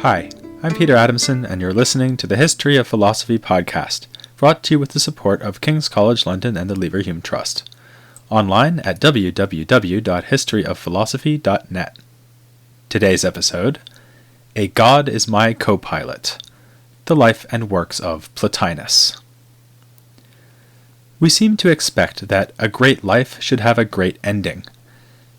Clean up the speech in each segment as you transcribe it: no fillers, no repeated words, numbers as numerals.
Hi, I'm Peter Adamson, and you're listening to the History of Philosophy podcast, brought to you with the support of King's College London and the Leverhulme Trust. Online at www.historyofphilosophy.net. Today's episode, A God is My Co-Pilot, the life and works of Plotinus. We seem to expect that a great life should have a great ending.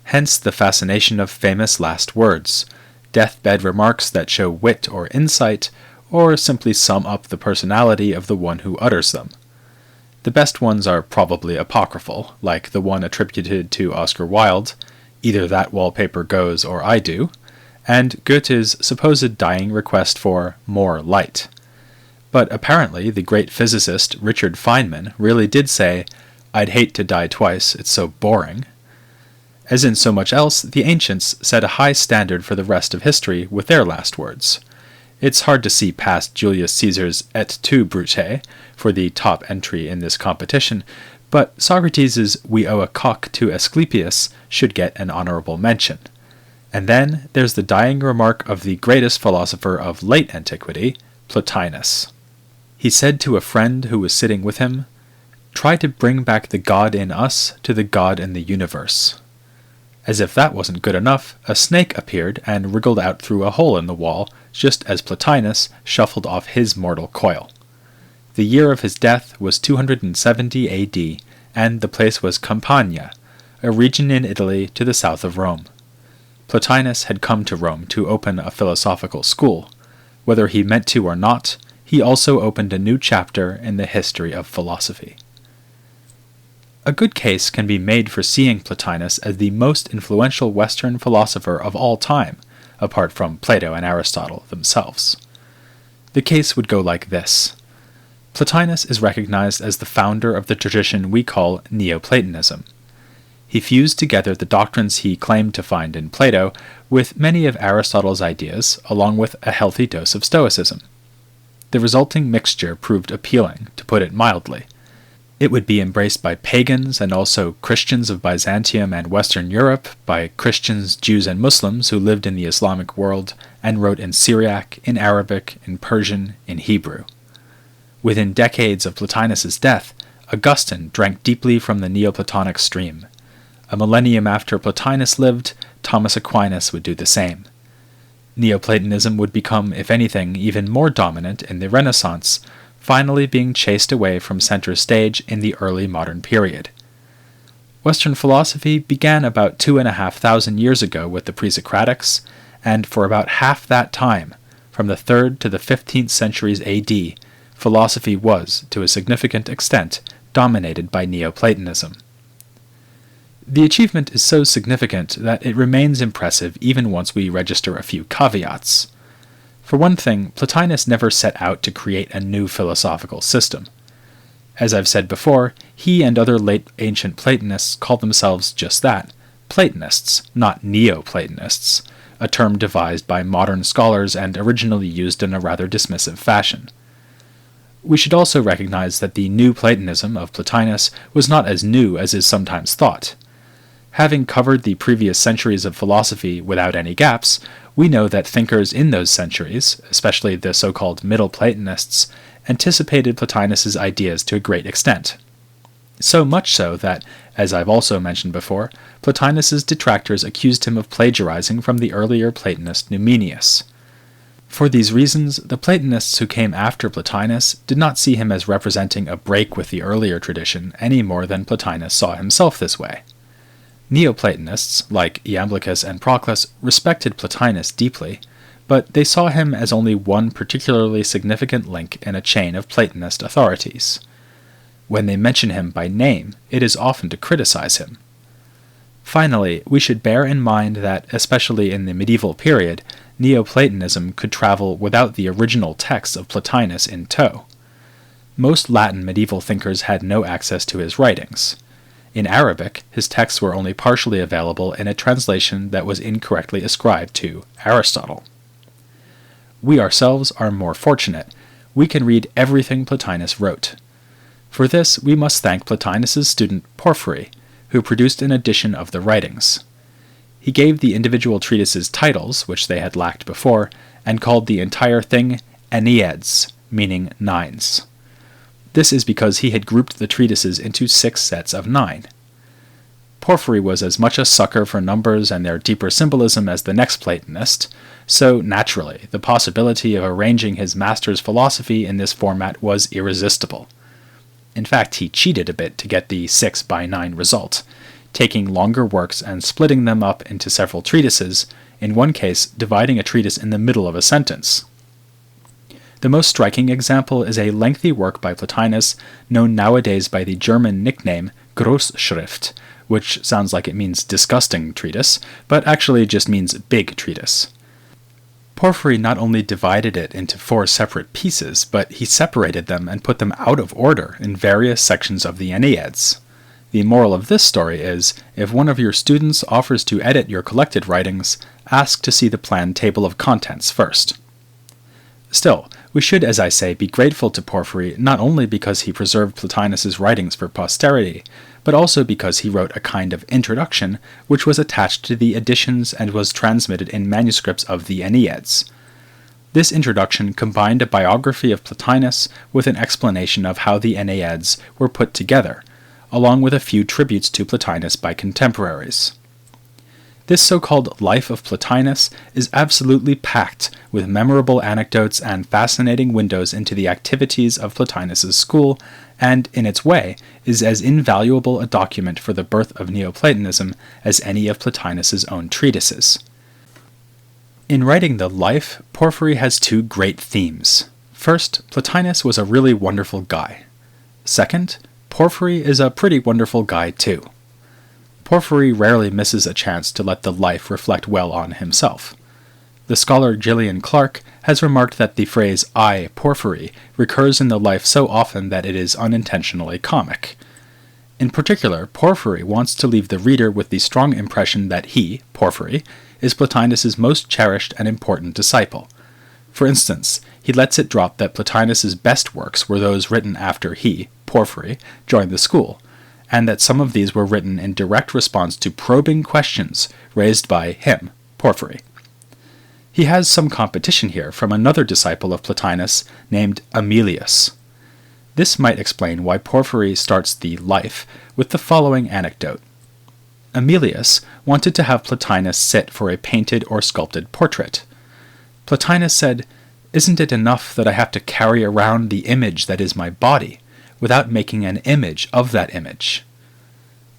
Hence the fascination of famous last words, deathbed remarks that show wit or insight, or simply sum up the personality of the one who utters them. The best ones are probably apocryphal, like the one attributed to Oscar Wilde, either that wallpaper goes or I do, and Goethe's supposed dying request for more light. But apparently the great physicist Richard Feynman really did say, "I'd hate to die twice, it's so boring." As in so much else, the ancients set a high standard for the rest of history with their last words. It's hard to see past Julius Caesar's "Et tu, Brute" for the top entry in this competition, but Socrates' "We owe a cock to Asclepius" should get an honorable mention. And then there's the dying remark of the greatest philosopher of late antiquity, Plotinus. He said to a friend who was sitting with him, "Try to bring back the God in us to the God in the universe." As if that wasn't good enough, a snake appeared and wriggled out through a hole in the wall, just as Plotinus shuffled off his mortal coil. The year of his death was 270 AD, and the place was Campania, a region in Italy to the south of Rome. Plotinus had come to Rome to open a philosophical school. Whether he meant to or not, he also opened a new chapter in the history of philosophy. A good case can be made for seeing Plotinus as the most influential Western philosopher of all time, apart from Plato and Aristotle themselves. The case would go like this. Plotinus is recognized as the founder of the tradition we call Neoplatonism. He fused together the doctrines he claimed to find in Plato with many of Aristotle's ideas, along with a healthy dose of Stoicism. The resulting mixture proved appealing, to put it mildly. It would be embraced by pagans and also Christians of Byzantium and Western Europe, by Christians, Jews, and Muslims who lived in the Islamic world and wrote in Syriac, in Arabic, in Persian, in Hebrew. Within decades of Plotinus's death, Augustine drank deeply from the Neoplatonic stream. A millennium after Plotinus lived, Thomas Aquinas would do the same. Neoplatonism would become, if anything, even more dominant in the Renaissance, finally being chased away from center stage in the early modern period. Western philosophy began about 2,500 years ago with the pre-Socratics, and for about half that time, from the 3rd to the 15th centuries AD, philosophy was, to a significant extent, dominated by Neoplatonism. The achievement is so significant that it remains impressive even once we register a few caveats. For one thing, Plotinus never set out to create a new philosophical system. As I've said before, he and other late ancient Platonists called themselves just that, Platonists, not Neoplatonists, a term devised by modern scholars and originally used in a rather dismissive fashion. We should also recognize that the new Platonism of Plotinus was not as new as is sometimes thought. Having covered the previous centuries of philosophy without any gaps, we know that thinkers in those centuries, especially the so-called Middle Platonists, anticipated Plotinus's ideas to a great extent. So much so that, as I've also mentioned before, Plotinus's detractors accused him of plagiarizing from the earlier Platonist Numenius. For these reasons, the Platonists who came after Plotinus did not see him as representing a break with the earlier tradition any more than Plotinus saw himself this way. Neoplatonists, like Iamblichus and Proclus, respected Plotinus deeply, but they saw him as only one particularly significant link in a chain of Platonist authorities. When they mention him by name, it is often to criticize him. Finally, we should bear in mind that, especially in the medieval period, Neoplatonism could travel without the original texts of Plotinus in tow. Most Latin medieval thinkers had no access to his writings. In Arabic, his texts were only partially available in a translation that was incorrectly ascribed to Aristotle. We ourselves are more fortunate. We can read everything Plotinus wrote. For this, we must thank Plotinus's student Porphyry, who produced an edition of the writings. He gave the individual treatises titles, which they had lacked before, and called the entire thing Enneads, meaning nines. This is because he had grouped the treatises into 6 sets of 9. Porphyry was as much a sucker for numbers and their deeper symbolism as the next Platonist, so naturally, the possibility of arranging his master's philosophy in this format was irresistible. In fact, he cheated a bit to get the 6 by 9 result, taking longer works and splitting them up into several treatises, in one case dividing a treatise in the middle of a sentence. The most striking example is a lengthy work by Plotinus known nowadays by the German nickname Großschrift, which sounds like it means disgusting treatise, but actually just means big treatise. Porphyry not only divided it into 4 separate pieces, but he separated them and put them out of order in various sections of the Enneads. The moral of this story is, if one of your students offers to edit your collected writings, ask to see the planned table of contents first. Still, we should, as I say, be grateful to Porphyry not only because he preserved Plotinus's writings for posterity, but also because he wrote a kind of introduction which was attached to the editions and was transmitted in manuscripts of the Enneads. This introduction combined a biography of Plotinus with an explanation of how the Enneads were put together, along with a few tributes to Plotinus by contemporaries. This so-called Life of Plotinus is absolutely packed with memorable anecdotes and fascinating windows into the activities of Plotinus's school, and, in its way, is as invaluable a document for the birth of Neoplatonism as any of Plotinus's own treatises. In writing the Life, Porphyry has 2 great themes. First, Plotinus was a really wonderful guy. Second, Porphyry is a pretty wonderful guy too. Porphyry rarely misses a chance to let the Life reflect well on himself. The scholar Gillian Clark has remarked that the phrase "I, Porphyry" recurs in the Life so often that it is unintentionally comic. In particular, Porphyry wants to leave the reader with the strong impression that he, Porphyry, is Plotinus's most cherished and important disciple. For instance, he lets it drop that Plotinus's best works were those written after he, Porphyry, joined the school, and that some of these were written in direct response to probing questions raised by him, Porphyry. He has some competition here from another disciple of Plotinus named Aemilius. This might explain why Porphyry starts the Life with the following anecdote. Aemilius wanted to have Plotinus sit for a painted or sculpted portrait. Plotinus said, "Isn't it enough that I have to carry around the image that is my body, without making an image of that image?"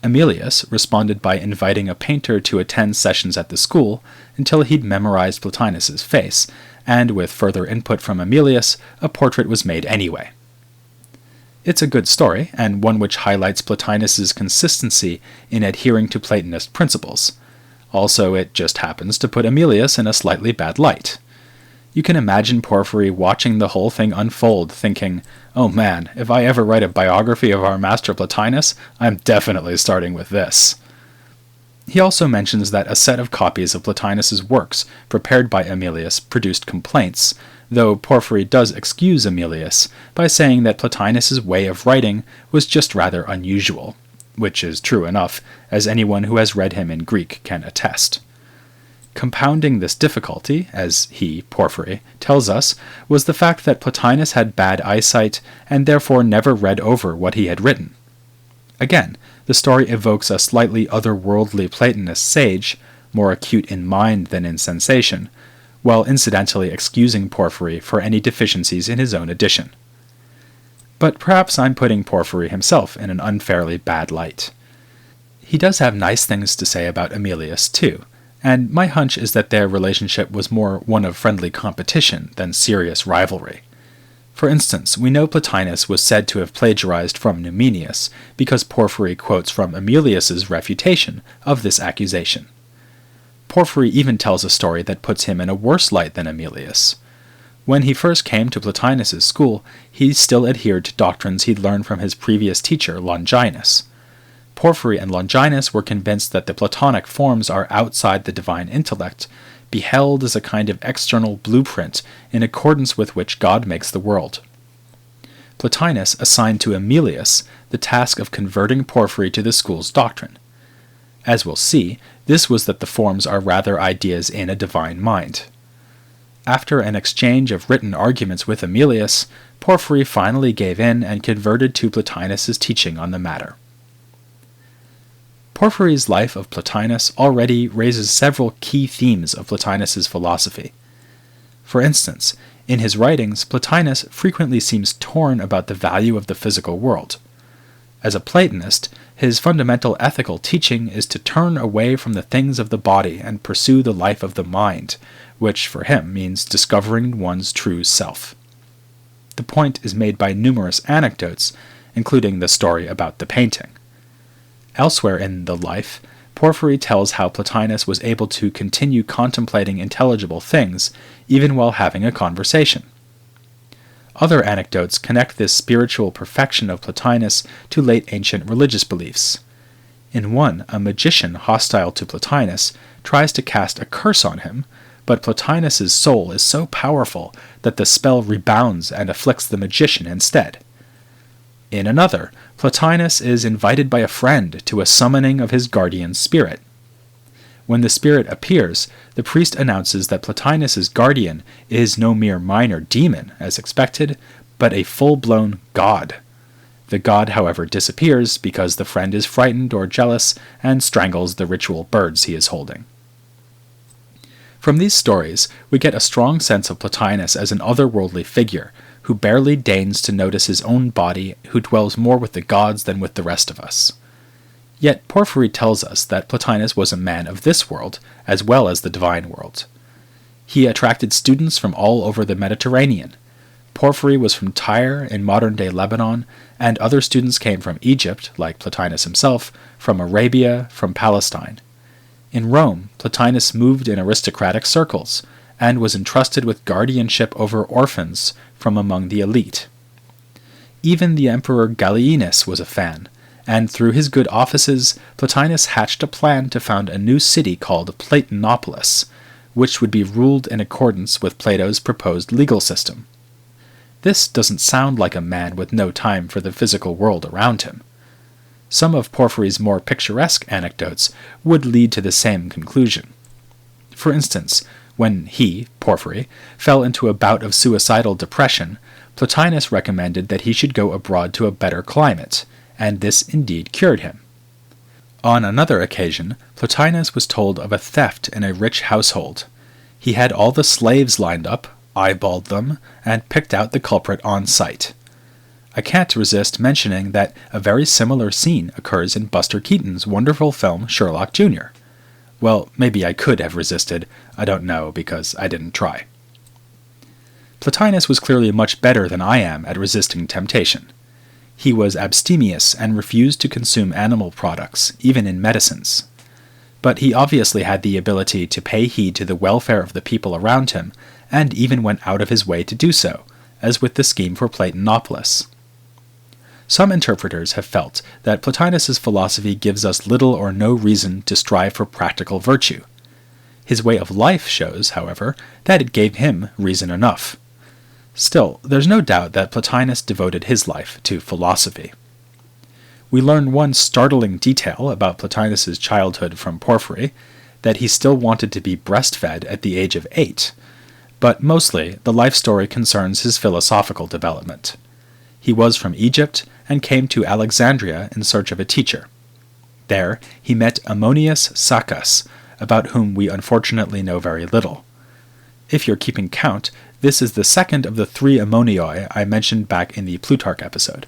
Aemilius responded by inviting a painter to attend sessions at the school until he'd memorized Plotinus's face, and with further input from Aemilius, a portrait was made anyway. It's a good story, and one which highlights Plotinus's consistency in adhering to Platonist principles. Also, it just happens to put Aemilius in a slightly bad light. You can imagine Porphyry watching the whole thing unfold, thinking, "Oh man, if I ever write a biography of our master Plotinus, I'm definitely starting with this." He also mentions that a set of copies of Plotinus's works prepared by Aemilius produced complaints, though Porphyry does excuse Aemilius by saying that Plotinus's way of writing was just rather unusual, which is true enough, as anyone who has read him in Greek can attest. Compounding this difficulty, as he, Porphyry, tells us, was the fact that Plotinus had bad eyesight and therefore never read over what he had written. Again, the story evokes a slightly otherworldly Platonist sage, more acute in mind than in sensation, while incidentally excusing Porphyry for any deficiencies in his own edition. But perhaps I'm putting Porphyry himself in an unfairly bad light. He does have nice things to say about Aemilius, too, and my hunch is that their relationship was more one of friendly competition than serious rivalry. For instance, we know Plotinus was said to have plagiarized from Numenius because Porphyry quotes from Aemilius's refutation of this accusation. Porphyry even tells a story that puts him in a worse light than Aemilius. When he first came to Plotinus's school, he still adhered to doctrines he'd learned from his previous teacher, Longinus. Porphyry and Longinus were convinced that the Platonic forms are outside the divine intellect, beheld as a kind of external blueprint in accordance with which God makes the world. Plotinus assigned to Aemilius the task of converting Porphyry to the school's doctrine. As we'll see, this was that the forms are rather ideas in a divine mind. After an exchange of written arguments with Emilius, Porphyry finally gave in and converted to Plotinus's teaching on the matter. Porphyry's life of Plotinus already raises several key themes of Plotinus's philosophy. For instance, in his writings, Plotinus frequently seems torn about the value of the physical world. As a Platonist, his fundamental ethical teaching is to turn away from the things of the body and pursue the life of the mind, which for him means discovering one's true self. The point is made by numerous anecdotes, including the story about the painting. Elsewhere in the Life, Porphyry tells how Plotinus was able to continue contemplating intelligible things even while having a conversation. Other anecdotes connect this spiritual perfection of Plotinus to late ancient religious beliefs. In one, a magician hostile to Plotinus tries to cast a curse on him, but Plotinus's soul is so powerful that the spell rebounds and afflicts the magician instead. In another, Plotinus is invited by a friend to a summoning of his guardian spirit. When the spirit appears, the priest announces that Plotinus's guardian is no mere minor demon, as expected, but a full-blown god. The god, however, disappears because the friend is frightened or jealous and strangles the ritual birds he is holding. From these stories, we get a strong sense of Plotinus as an otherworldly figure, who barely deigns to notice his own body, who dwells more with the gods than with the rest of us. Yet Porphyry tells us that Plotinus was a man of this world, as well as the divine world. He attracted students from all over the Mediterranean. Porphyry was from Tyre in modern-day Lebanon, and other students came from Egypt, like Plotinus himself, from Arabia, from Palestine. In Rome, Plotinus moved in aristocratic circles, and was entrusted with guardianship over orphans from among the elite. Even the Emperor Gallienus was a fan, and through his good offices, Plotinus hatched a plan to found a new city called Platinopolis, which would be ruled in accordance with Plato's proposed legal system. This doesn't sound like a man with no time for the physical world around him. Some of Porphyry's more picturesque anecdotes would lead to the same conclusion. For instance, when he, Porphyry, fell into a bout of suicidal depression, Plotinus recommended that he should go abroad to a better climate, and this indeed cured him. On another occasion, Plotinus was told of a theft in a rich household. He had all the slaves lined up, eyeballed them, and picked out the culprit on sight. I can't resist mentioning that a very similar scene occurs in Buster Keaton's wonderful film Sherlock Jr. Well, maybe I could have resisted, I don't know, because I didn't try. Plotinus was clearly much better than I am at resisting temptation. He was abstemious and refused to consume animal products, even in medicines. But he obviously had the ability to pay heed to the welfare of the people around him, and even went out of his way to do so, as with the scheme for Platinopolis. Some interpreters have felt that Plotinus's philosophy gives us little or no reason to strive for practical virtue. His way of life shows, however, that it gave him reason enough. Still, there's no doubt that Plotinus devoted his life to philosophy. We learn one startling detail about Plotinus's childhood from Porphyry, that he still wanted to be breastfed at the age of 8, but mostly the life story concerns his philosophical development. He was from Egypt and came to Alexandria in search of a teacher. There, he met Ammonius Saccas, about whom we unfortunately know very little. If you're keeping count, this is the second of the 3 Ammonioi I mentioned back in the Plutarch episode.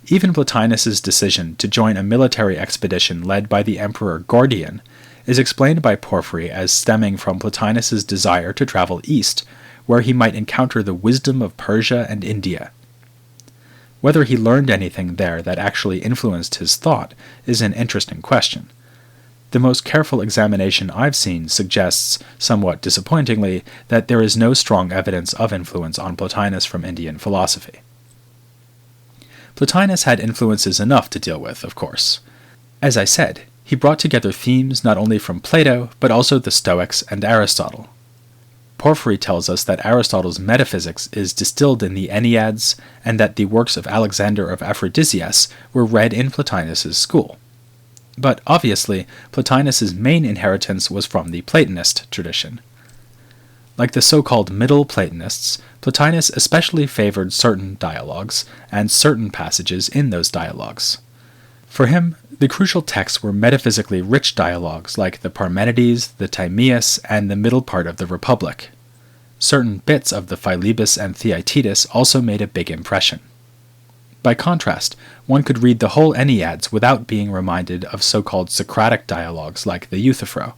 Even Plotinus's decision to join a military expedition led by the Emperor Gordian is explained by Porphyry as stemming from Plotinus's desire to travel east, where he might encounter the wisdom of Persia and India. Whether he learned anything there that actually influenced his thought is an interesting question. The most careful examination I've seen suggests, somewhat disappointingly, that there is no strong evidence of influence on Plotinus from Indian philosophy. Plotinus had influences enough to deal with, of course. As I said, he brought together themes not only from Plato, but also the Stoics and Aristotle. Porphyry tells us that Aristotle's metaphysics is distilled in the Enneads, and that the works of Alexander of Aphrodisias were read in Plotinus's school. But obviously, Plotinus's main inheritance was from the Platonist tradition. Like the so-called Middle Platonists, Plotinus especially favored certain dialogues and certain passages in those dialogues. For him, the crucial texts were metaphysically rich dialogues like the Parmenides, the Timaeus, and the middle part of the Republic. Certain bits of the Philebus and Theaetetus also made a big impression. By contrast, one could read the whole Enneads without being reminded of so-called Socratic dialogues like the Euthyphro.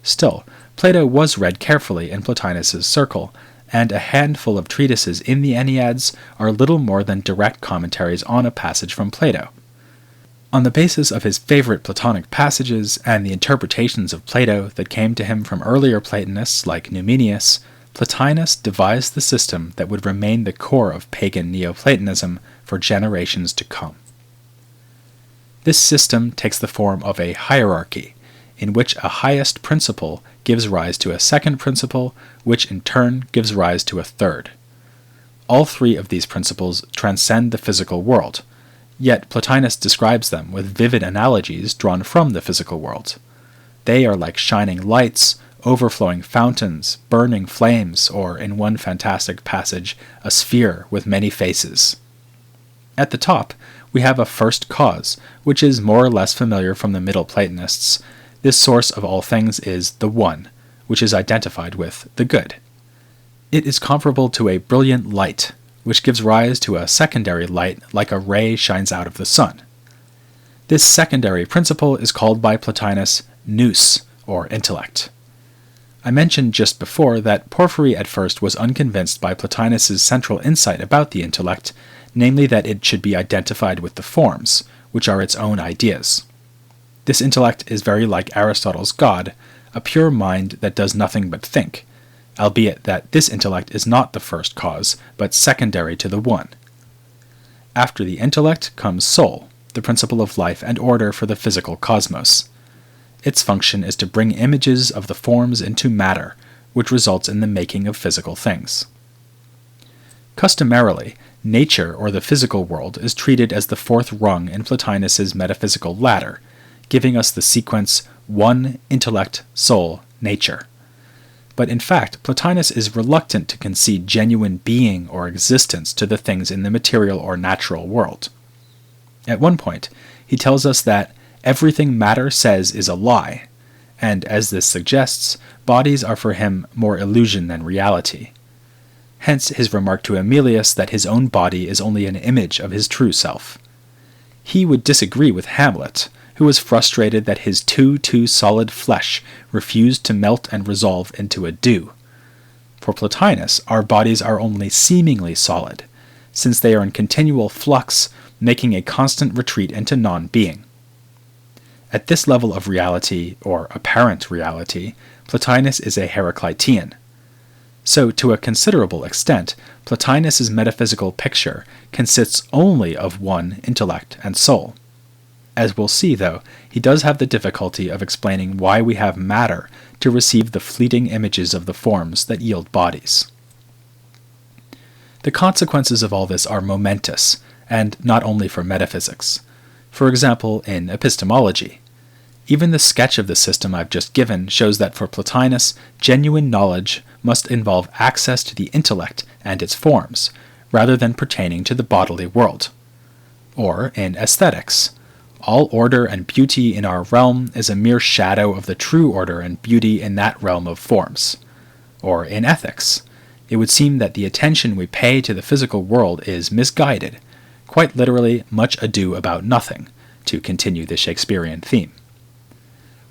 Still, Plato was read carefully in Plotinus's circle, and a handful of treatises in the Enneads are little more than direct commentaries on a passage from Plato. On the basis of his favorite Platonic passages and the interpretations of Plato that came to him from earlier Platonists like Numenius, Plotinus devised the system that would remain the core of pagan Neoplatonism for generations to come. This system takes the form of a hierarchy, in which a highest principle gives rise to a second principle, which in turn gives rise to a third. All three of these principles transcend the physical world, yet Plotinus describes them with vivid analogies drawn from the physical world. They are like shining lights, overflowing fountains, burning flames, or, in one fantastic passage, a sphere with many faces. At the top, we have a first cause, which is more or less familiar from the Middle Platonists. This source of all things is the One, which is identified with the good. It is comparable to a brilliant light, which gives rise to a secondary light like a ray shines out of the sun. This secondary principle is called by Plotinus nous, or intellect. I mentioned just before that Porphyry at first was unconvinced by Plotinus's central insight about the intellect, namely that it should be identified with the forms, which are its own ideas. This intellect is very like Aristotle's God, a pure mind that does nothing but think, albeit that this intellect is not the first cause, but secondary to the One. After the intellect comes soul, the principle of life and order for the physical cosmos. Its function is to bring images of the forms into matter, which results in the making of physical things. Customarily, nature or the physical world is treated as the fourth rung in Plotinus's metaphysical ladder, giving us the sequence 1, intellect, soul, nature. But in fact, Plotinus is reluctant to concede genuine being or existence to the things in the material or natural world. At one point, he tells us that everything matter says is a lie, and as this suggests, bodies are for him more illusion than reality. Hence his remark to Emilius that his own body is only an image of his true self. He would disagree with Hamlet, who was frustrated that his too solid flesh refused to melt and resolve into a dew. For Plotinus, our bodies are only seemingly solid, since they are in continual flux, making a constant retreat into non-being. At this level of reality, or apparent reality, Plotinus is a Heraclitean. So, to a considerable extent, Plotinus's metaphysical picture consists only of one intellect and soul. As we'll see, though, he does have the difficulty of explaining why we have matter to receive the fleeting images of the forms that yield bodies. The consequences of all this are momentous, and not only for metaphysics. For example, in epistemology. Even the sketch of the system I've just given shows that for Plotinus, genuine knowledge must involve access to the intellect and its forms, rather than pertaining to the bodily world. Or in aesthetics, all order and beauty in our realm is a mere shadow of the true order and beauty in that realm of forms. Or in ethics, it would seem that the attention we pay to the physical world is misguided, quite literally much ado about nothing, to continue the Shakespearean theme.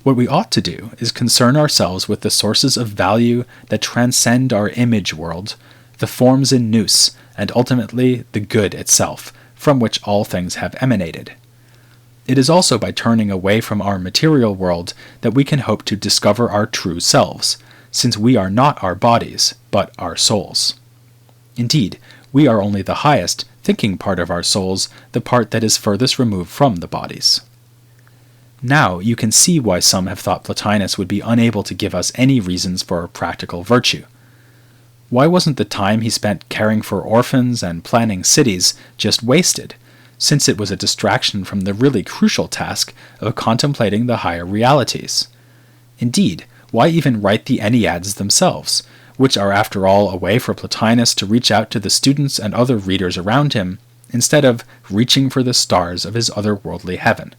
What we ought to do is concern ourselves with the sources of value that transcend our image world, the forms in nous, and ultimately the good itself, from which all things have emanated. It is also by turning away from our material world that we can hope to discover our true selves, since we are not our bodies, but our souls. Indeed, we are only the highest, thinking part of our souls, the part that is furthest removed from the bodies. Now you can see why some have thought Plotinus would be unable to give us any reasons for practical virtue. Why wasn't the time he spent caring for orphans and planning cities just wasted, since it was a distraction from the really crucial task of contemplating the higher realities. Indeed, why even write the Enneads themselves, which are after all a way for Plotinus to reach out to the students and other readers around him, instead of reaching for the stars of his otherworldly heaven?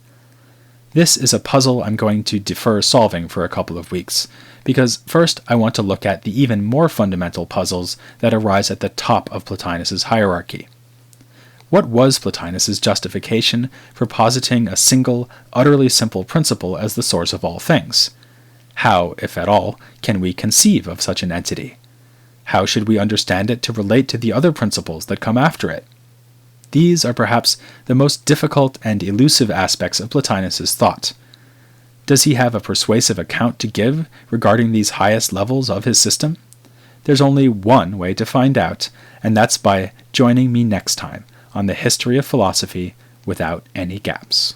This is a puzzle I'm going to defer solving for a couple of weeks, because first I want to look at the even more fundamental puzzles that arise at the top of Plotinus's hierarchy. What was Plotinus's justification for positing a single, utterly simple principle as the source of all things? How, if at all, can we conceive of such an entity? How should we understand it to relate to the other principles that come after it? These are perhaps the most difficult and elusive aspects of Plotinus's thought. Does he have a persuasive account to give regarding these highest levels of his system? There's only one way to find out, and that's by joining me next time on the History of Philosophy Without Any Gaps.